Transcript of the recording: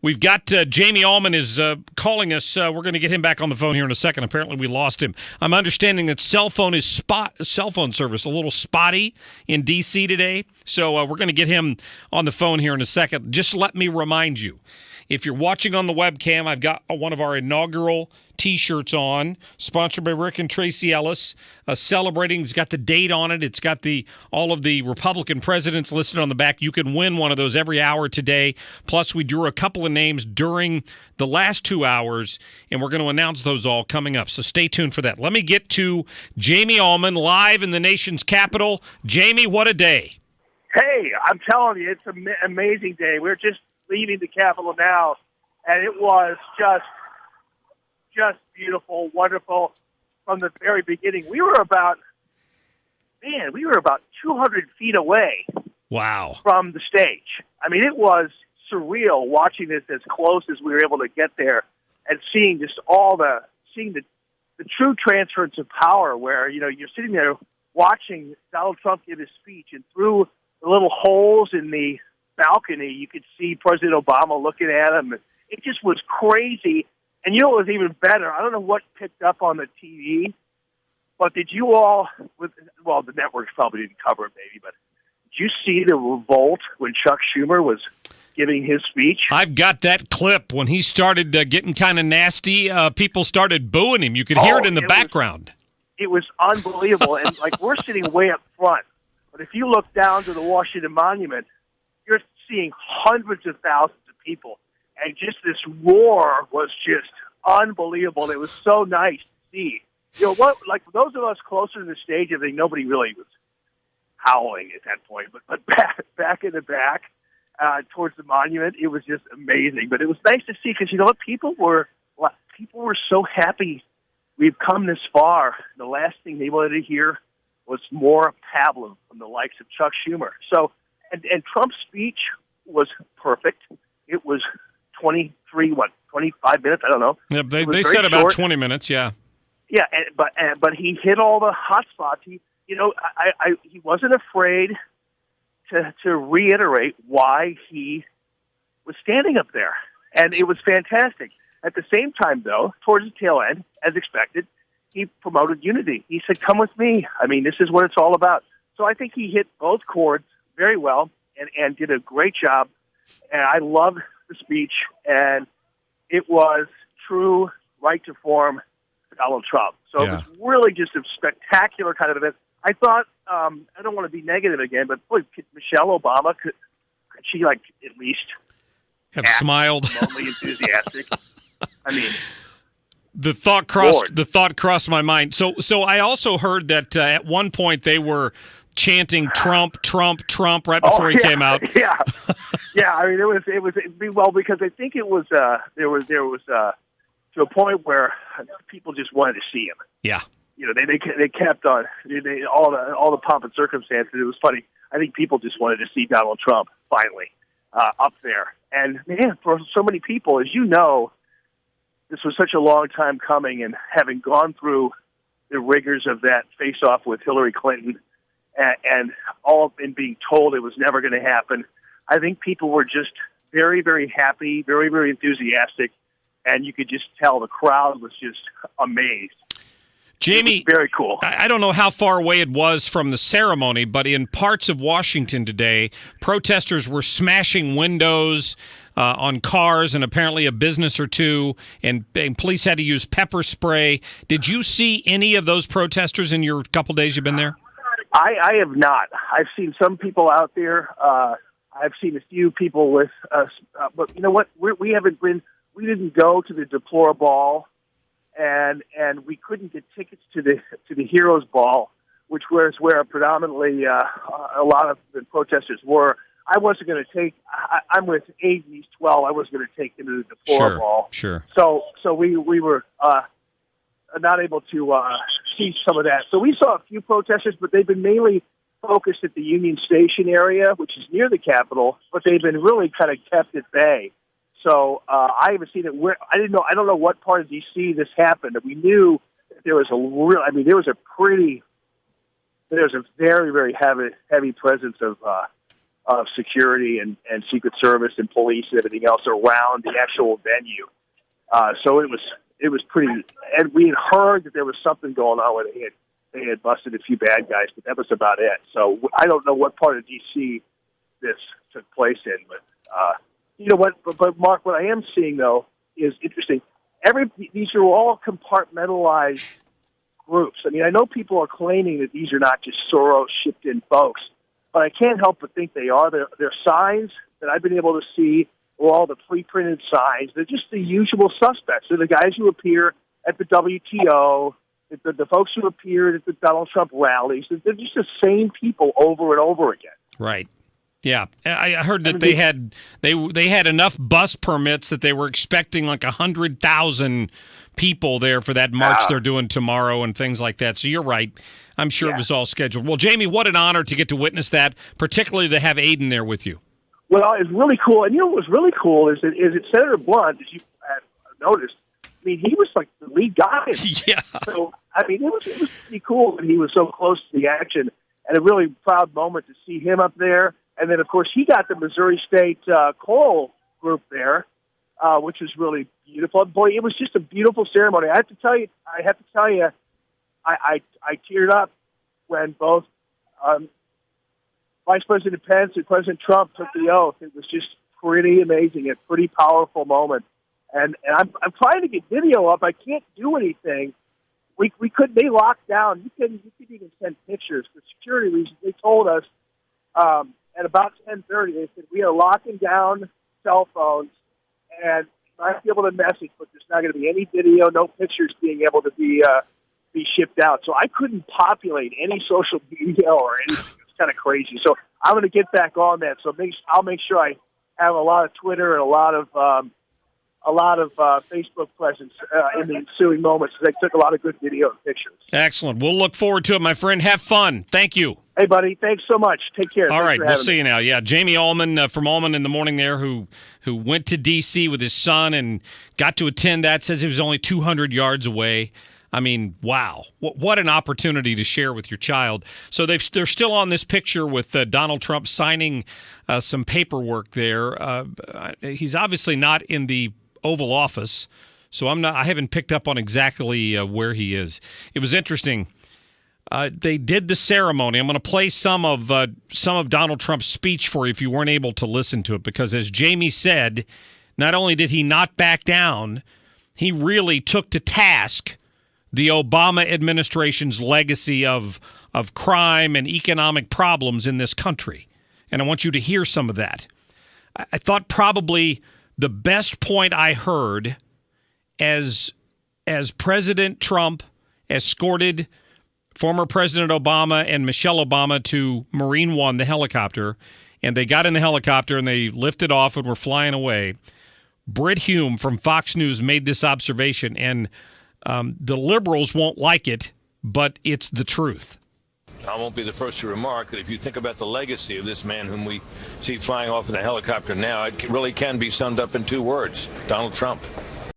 We've got Jamie Allman is calling us. We're going to get him back on the phone here in a second. Apparently, we lost him. I'm understanding that cell phone service a little spotty in D.C. today. So we're going to get him on the phone here in a second. Just let me remind you, if you're watching on the webcam, I've got one of our inaugural T-shirts on, sponsored by Rick and Tracy Ellis, celebrating. It's got the date on it. It's got all of the Republican presidents listed on the back. You can win one of those every hour today. Plus, we drew a couple of names during the last 2 hours, and we're going to announce those all coming up. So stay tuned for that. Let me get to Jamie Allman live in the nation's capital. Jamie, what a day. Hey, I'm telling you, it's an amazing day. We're just leaving the Capitol now, and it was just beautiful, wonderful from the very beginning. We were about 200 feet away. Wow. From the stage. I mean, it was surreal watching this as close as we were able to get there and seeing just seeing the true transference of power where, you're sitting there watching Donald Trump give his speech, and through the little holes in the balcony, you could see President Obama looking at him. It just was crazy. And it was even better. I don't know what picked up on the TV, but did you all, the networks probably didn't cover it maybe, but did you see the revolt when Chuck Schumer was giving his speech? I've got that clip. When he started getting kind of nasty, people started booing him. You could hear it in the background. It was unbelievable. And, we're sitting way up front. But if you look down to the Washington Monument, you're seeing hundreds of thousands of people. And just this roar was just unbelievable. It was so nice to see. For those of us closer to the stage, I think nobody really was howling at that point. But back in the back, towards the monument, it was just amazing. But it was nice to see because people were so happy we've come this far. The last thing they wanted to hear was more pablum from the likes of Chuck Schumer. So, and Trump's speech was perfect. It was 25 minutes? I don't know. Yeah, they said about 20 minutes. Yeah. Yeah, but he hit all the hot spots. He wasn't afraid to reiterate why he was standing up there, and it was fantastic. At the same time, though, towards the tail end, as expected, he promoted unity. He said, "Come with me. I mean, this is what it's all about." So I think he hit both chords very well and did a great job. And I loved the speech, and it was true right to form for Donald Trump. So It was really just a spectacular kind of event. I thought, I don't want to be negative again, but boy, Michelle Obama, could she at least have smiled, remotely enthusiastic? I mean, the thought crossed my mind. So I also heard that at one point they were chanting Trump, Trump, Trump right before he came out. Yeah. I mean, it was because I think it was there was to a point where people just wanted to see him. Yeah. They kept on all the pomp and circumstances. It was funny. I think people just wanted to see Donald Trump finally up there. And man, for so many people, as you know, this was such a long time coming, and having gone through the rigors of that face-off with Hillary Clinton, and being told it was never going to happen, I think people were just very, very happy, very, very enthusiastic, and you could just tell the crowd was just amazed. Jamie, very cool. I don't know how far away it was from the ceremony, but in parts of Washington today, protesters were smashing windows on cars and apparently a business or two, and police had to use pepper spray. Did you see any of those protesters in your couple days you've been there? I have not. I've seen some people out there. I've seen a few people with us, but you know what? We didn't go to the Deplore Ball, and we couldn't get tickets to the Heroes Ball, which was where predominantly a lot of the protesters were. I wasn't going to take. I'm with Aid in East 12. I wasn't going to take them to the Deplore Ball. Sure. So we were not able to see some of that. So we saw a few protesters, but they've been mainly focused at the Union Station area, which is near the Capitol, but they've been really kind of kept at bay. So I haven't seen it. I don't know what part of D.C. this happened. But we knew that there was a very, very heavy presence of of security and Secret Service and police and everything else around the actual venue. So it was pretty, and we had heard that there was something going on where they had busted a few bad guys, but that was about it. So I don't know what part of D.C. this took place in, but you know what? But Mark, what I am seeing though is interesting. These are all compartmentalized groups. I mean, I know people are claiming that these are not just Soros shipped in folks, but I can't help but think they are. They're signs that I've been able to see, or all the pre-printed signs. They're just the usual suspects. They're the guys who appear at the WTO, the folks who appeared at the Donald Trump rallies. They're just the same people over and over again. Right. Yeah, I heard that they had enough bus permits that they were expecting like 100,000 people there for that march they're doing tomorrow and things like that. So you're right. I'm sure it was all scheduled. Well, Jamie, what an honor to get to witness that, particularly to have Aiden there with you. Well, it's really cool. And you know what was really cool is that Senator Blunt, as you noticed, I mean, he was like the lead guy. Yeah. So, I mean, it was pretty cool that he was so close to the action, and a really proud moment to see him up there. And then, of course, he got the Missouri State choral group there, which was really beautiful. Boy, it was just a beautiful ceremony. I have to tell you, I teared up when both Vice President Pence and President Trump took the oath. It was just pretty amazing, a pretty powerful moment. And I'm trying to get video up. I can't do anything. We couldn't. They locked down. You couldn't even send pictures for security reasons. They told us. At about 10:30, they said, we are locking down cell phones, and you might be able to message, but there's not going to be any video, no pictures being able to be shipped out. So I couldn't populate any social media or anything. It's kind of crazy. So I'm going to get back on that. So I'll make sure I have a lot of Twitter and a lot of Facebook presence in the ensuing moments. They took a lot of good video and pictures. Excellent. We'll look forward to it, my friend. Have fun. Thank you. Hey, buddy. Thanks so much. Take care. All right. We'll see me. you now. Yeah, Jamie Allman from Allman in the Morning there who went to D.C. with his son and got to attend that, says he was only 200 yards away. I mean, wow. What an opportunity to share with your child. So they're still on this picture with Donald Trump signing some paperwork there. He's obviously not in the Oval Office, so I haven't picked up on exactly where he is. It was interesting. They did the ceremony. I'm going to play some of Donald Trump's speech for you if you weren't able to listen to it, because as Jamie said, not only did he not back down, he really took to task the Obama administration's legacy of crime and economic problems in this country. And I want you to hear some of that. I thought probably the best point I heard as President Trump escorted former President Obama and Michelle Obama to Marine One, the helicopter, and they got in the helicopter and they lifted off and were flying away. Brit Hume from Fox News made this observation, and the liberals won't like it, but it's the truth. I won't be the first to remark that if you think about the legacy of this man whom we see flying off in a helicopter now, it really can be summed up in two words: Donald Trump.